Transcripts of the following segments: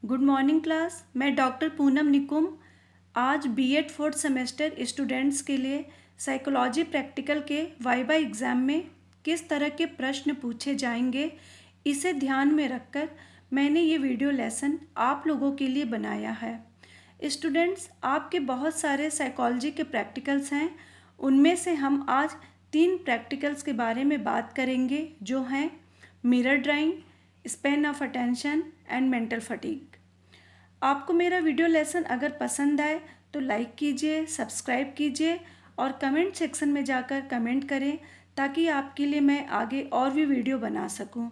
Good morning class. मैं doctor Poonam Nikum आज BEd fourth semester students के लिए साइकोलॉजी प्रैक्टिकल के वाइवा एग्ज़ाम में किस तरह के प्रश्न पूछे जाएंगे, इसे ध्यान में रखकर मैंने ये वीडियो लेसन आप लोगों के लिए बनाया है। स्टूडेंट्स, आपके बहुत सारे साइकोलॉजी के प्रैक्टिकल्स हैं, उनमें से हम आज 3 प्रैक्टिकल्स के बारे में बात करेंगे, जो हैं mirror drawing, span of attention and mental fatigue. आपको मेरा वीडियो लेसन अगर पसंद आए तो लाइक कीजिए, सब्सक्राइब कीजिए और कमेंट सेक्शन में जाकर कमेंट करें ताकि आपके लिए मैं आगे और भी वीडियो बना सकूं।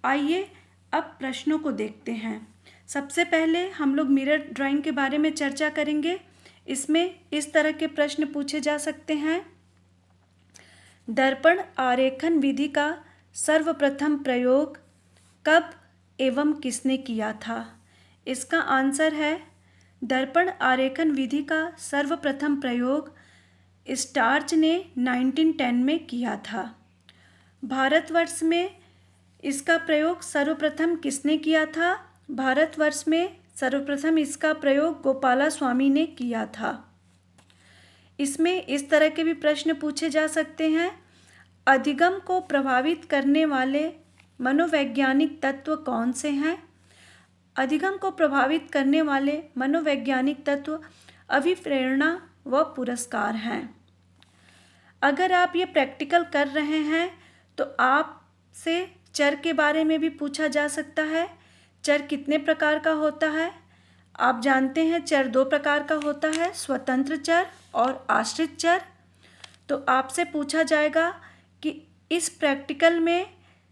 आइए अब प्रश्नों को देखते हैं। सबसे पहले हम लोग मिरर ड्राइंग के बारे में चर्चा करेंगे। इसमें इस तरह के प्रश्न पूछे जा सकते हैं। दर्पण आरेखन विधि का सर्वप्रथम प्रयोग कब एवं किसने किया था? इसका आंसर है दर्पण आरेखन विधि का सर्वप्रथम प्रयोग स्टार्च ने 1910 में किया था। भारतवर्ष में इसका प्रयोग सर्वप्रथम किसने किया था? भारतवर्ष में सर्वप्रथम इसका प्रयोग गोपालास्वामी ने किया था। इसमें इस तरह के भी प्रश्न पूछे जा सकते हैं। अधिगम को प्रभावित करने वाले मनोवैज्ञानिक तत्व कौन से हैं? अधिगम को प्रभावित करने वाले मनोवैज्ञानिक तत्व अभिप्रेरणा व पुरस्कार हैं। अगर आप ये प्रैक्टिकल कर रहे हैं तो आपसे चर के बारे में भी पूछा जा सकता है। चर कितने प्रकार का होता है? आप जानते हैं चर 2 प्रकार का होता है, स्वतंत्र चर और आश्रित चर। तो आपसे पूछा जाएगा कि इस प्रैक्टिकल में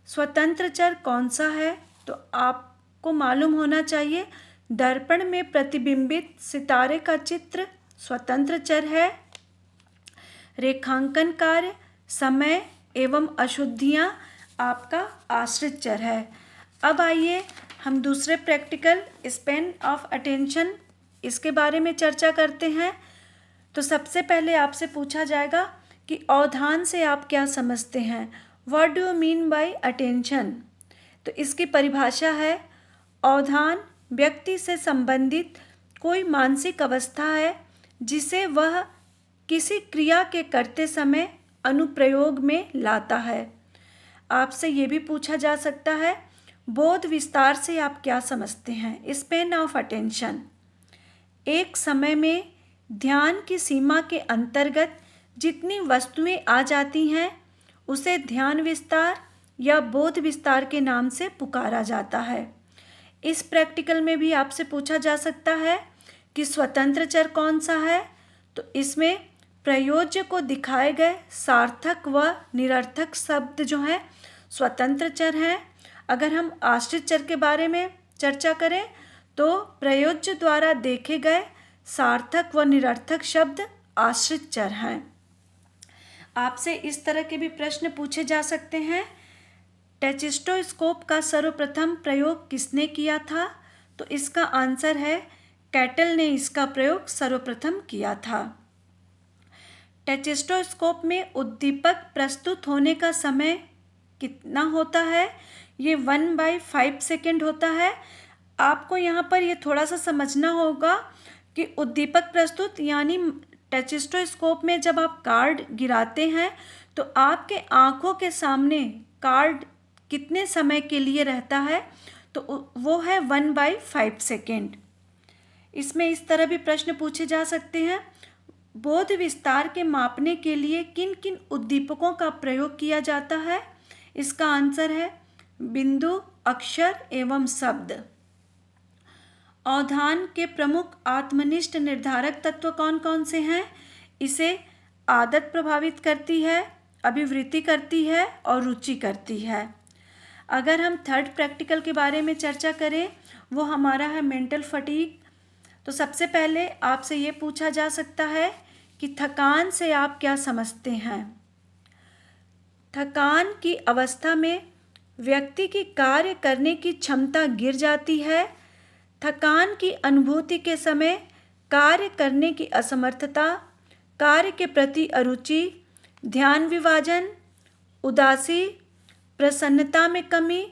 स्वतंत्र चर कौन सा है? तो आपको मालूम होना चाहिए दर्पण में प्रतिबिंबित सितारे का चित्र स्वतंत्र चर है। रेखांकन कार्य, समय एवं अशुद्धियाँ आपका आश्रित चर है। अब आइए हम दूसरे प्रैक्टिकल स्पैन ऑफ अटेंशन इसके बारे में चर्चा करते हैं। तो सबसे पहले आपसे पूछा जाएगा कि अवधान से आप क्या समझते हैं? What do you mean by attention? तो इसकी परिभाषा है अवधान व्यक्ति से संबंधित कोई मानसिक अवस्था है जिसे वह किसी क्रिया के करते समय अनुप्रयोग में लाता है। आपसे ये भी पूछा जा सकता है बोध विस्तार से आप क्या समझते हैं? स्पैन ऑफ अटेंशन एक समय में ध्यान की सीमा के अंतर्गत जितनी वस्तुएं आ जाती हैं उसे ध्यान विस्तार या बोध विस्तार के नाम से पुकारा जाता है। इस प्रैक्टिकल में भी आपसे पूछा जा सकता है कि स्वतंत्र चर कौन सा है? तो इसमें प्रयोज्य को दिखाए गए सार्थक व निरर्थक शब्द जो हैं स्वतंत्र चर हैं। अगर हम आश्रित चर के बारे में चर्चा करें तो प्रयोज्य द्वारा देखे गए सार्थक व निरर्थक शब्द आश्रित चर हैं। आपसे इस तरह के भी प्रश्न पूछे जा सकते हैं। टेचिस्टोस्कोप का सर्वप्रथम प्रयोग किसने किया था? तो इसका आंसर है कैटल ने इसका प्रयोग सर्वप्रथम किया था। टेचिस्टोस्कोप में उद्दीपक प्रस्तुत होने का समय कितना होता है? ये 1/5 सेकेंड होता है। आपको यहाँ पर ये थोड़ा सा समझना होगा कि उद्दीपक प्रस्तुत यानी टेचिस्टोस्कोप में जब आप कार्ड गिराते हैं तो आपके आँखों के सामने कार्ड कितने समय के लिए रहता है? तो वो है 1/5 सेकेंड। इसमें इस तरह भी प्रश्न पूछे जा सकते हैं बोध विस्तार के मापने के लिए किन किन उद्दीपकों का प्रयोग किया जाता है? इसका आंसर है बिंदु, अक्षर एवं शब्द। अवधान के प्रमुख आत्मनिष्ठ निर्धारक तत्व कौन कौन से हैं? इसे आदत प्रभावित करती है, अभिवृत्ति करती है और रुचि करती है। अगर हम थर्ड प्रैक्टिकल के बारे में चर्चा करें वो हमारा है मेंटल फटीग। तो सबसे पहले आपसे ये पूछा जा सकता है कि थकान से आप क्या समझते हैं? थकान की अवस्था में व्यक्ति की कार्य करने की क्षमता गिर जाती है। थकान की अनुभूति के समय कार्य करने की असमर्थता, कार्य के प्रति अरुचि, ध्यान विभाजन, उदासी, प्रसन्नता में कमी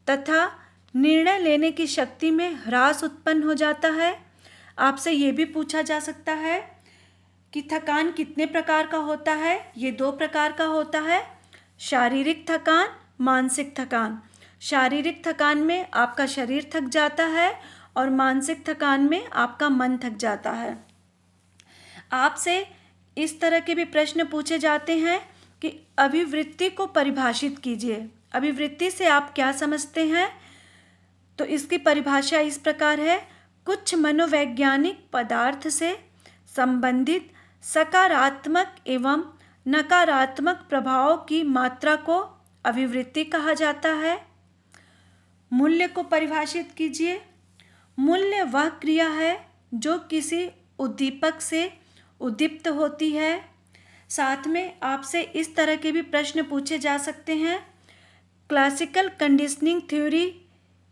तथा निर्णय लेने की शक्ति में ह्रास उत्पन्न हो जाता है। आपसे ये भी पूछा जा सकता है कि थकान कितने प्रकार का होता है। ये 2 प्रकार का होता है, शारीरिक थकान, मानसिक थकान। शारीरिक थकान में आपका शरीर थक जाता है और मानसिक थकान में आपका मन थक जाता है। आपसे इस तरह के भी प्रश्न पूछे जाते हैं कि अभिवृत्ति को परिभाषित कीजिए। अभिवृत्ति से आप क्या समझते हैं? तो इसकी परिभाषा इस प्रकार है, कुछ मनोवैज्ञानिक पदार्थ से संबंधित सकारात्मक एवं नकारात्मक प्रभावों की मात्रा को अभिवृत्ति कहा जाता है। मूल्य को परिभाषित कीजिए। मूल्य वह क्रिया है जो किसी उद्दीपक से उद्दीप्त होती है। साथ में आपसे इस तरह के भी प्रश्न पूछे जा सकते हैं, क्लासिकल कंडीशनिंग थ्योरी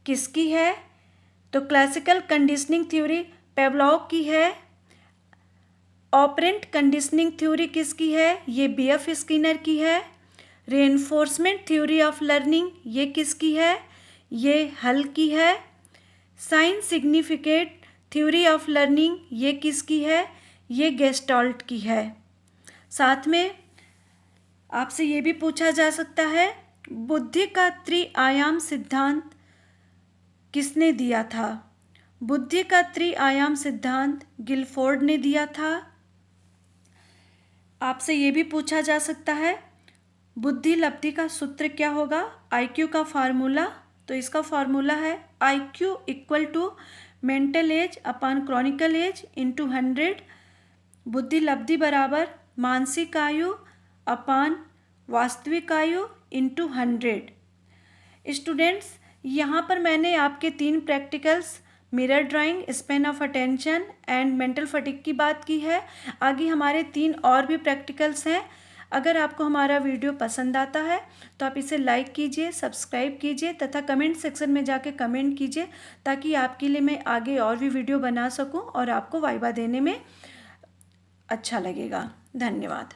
किसकी है? तो क्लासिकल कंडीशनिंग थ्योरी पेवलोव की है। ऑपरेंट कंडीशनिंग थ्योरी किसकी है? ये बीएफ स्किनर की है। रेनफोर्समेंट थ्योरी ऑफ लर्निंग ये किसकी है? ये हल की है। साइन सिग्निफिकेट थ्योरी ऑफ लर्निंग ये किसकी है? ये गेस्टाल्ट की है। साथ में आपसे ये भी पूछा जा सकता है, बुद्धि का त्रि-आयाम सिद्धांत किसने दिया था? बुद्धि का त्रि-आयाम सिद्धांत गिलफोर्ड ने दिया था। आपसे ये भी पूछा जा सकता है, बुद्धि लब्धि का सूत्र क्या होगा? आईक्यू का फार्मूला। तो इसका फार्मूला है IQ equal to mental age upon chronological age into 100। बुद्धि लब्धि बराबर मानसिक आयु अपॉन वास्तविक आयु इंटू 100। स्टूडेंट्स, यहाँ पर मैंने आपके 3 practicals mirror drawing, span of attention and mental fatigue की बात की है। आगे हमारे 3 और भी प्रैक्टिकल्स हैं। अगर आपको हमारा वीडियो पसंद आता है तो आप इसे लाइक कीजिए, सब्सक्राइब कीजिए तथा कमेंट सेक्शन में जाके कमेंट कीजिए, ताकि आपके लिए मैं आगे और भी वीडियो बना सकूं और आपको वाइवा देने में अच्छा लगेगा। धन्यवाद।